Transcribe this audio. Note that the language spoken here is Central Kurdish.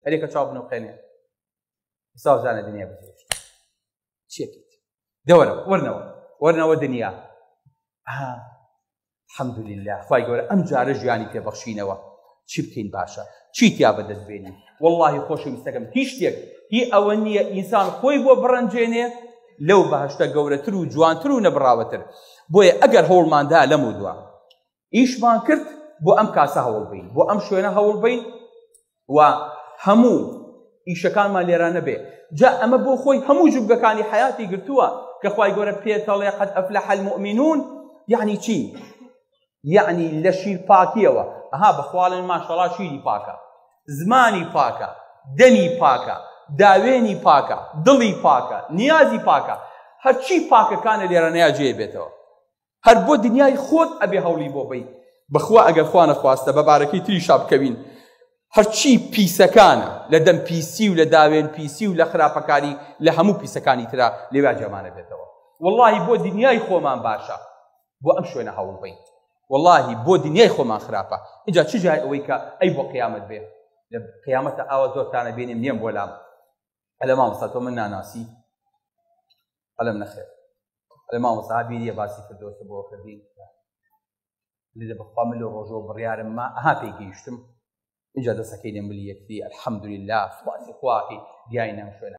هەرێکە چاو بنووقێنێ ئێستا وەزانە دنیا بەجێشت چیەکەیت وەرنەوە دنیا الحەمدولله خوای گەورە ئەم جارە ژیانی پێبەخشینەوە چی بکەین باشە چی تیا بەدەست بێنین وەڵڵاهی خۆشەویستەکەم هیچ شتێک هی ئەوە نییە ئینسان خۆی بۆ بڕەنجێنێ لەو بەهەشتە گەورەتر و جوانتر و نەبڕاوەتر بۆیە ئەگەر هەوڵماندا لەم و دووە ئیشمان کرد بۆ ئەم کاسە هەوڵ بین بۆ ئەم شوێنە هەوڵ بین و هەموو ئیشەکانمان لێرە نەبێ جا ئەمە بۆ خۆی هەموو جوبگەکانی حیاتی گرتووە کە خوای گەورە پێتەڵێ قەد ئەفلەح المؤمنون یعنی چی؟ یعنی لە شیر پاکیەوە ئەها بەخواڵن ماشەڵڵا شیری پاکە زمانی پاکە دەمی پاکە داوێنی پاکە دڵی پاکە نیازی پاکە هەرچی پاکەکانە لێرە نەیاجێ بێتەوە هەر بۆ دنیای خۆت ئەبێ هەوڵی بۆ بی بەخوا ئەگەر خوا نەخواستە بە بارەکەی تریشا بکەوین هەرچی پیسەکانە لە دەم پیسی و لە داوێن پیسی و لە خراپەکاری لە هەموو پیسەکانی ترا لێوا جێمانە بێتەوە وەڵڵاهی بۆ دنیای خۆمان باشە بۆ ئەم شوێنە هەوڵ بین واللهی بۆ دنیای خۆمان خراپە اینجا چ جای ئەوەی کە ئەی بۆ قیامەت بێ لە قیامەتە ئاوە زۆرتانە بینیم نییەم بۆ لام ئەلە مامۆستا تۆ من ناناسی ئەلەم نەخێر ئەلە مامۆستا بیریە باسی فردۆسە بۆ کردین لێدە بەخوا من لە ڕۆژەوە بڕیارم ما ئەها پێی گەیشتم اینجا دەسەکەی لێم بلی یەکتی الحەمدولله سوپاسی خواکەی دیای نام شوێنە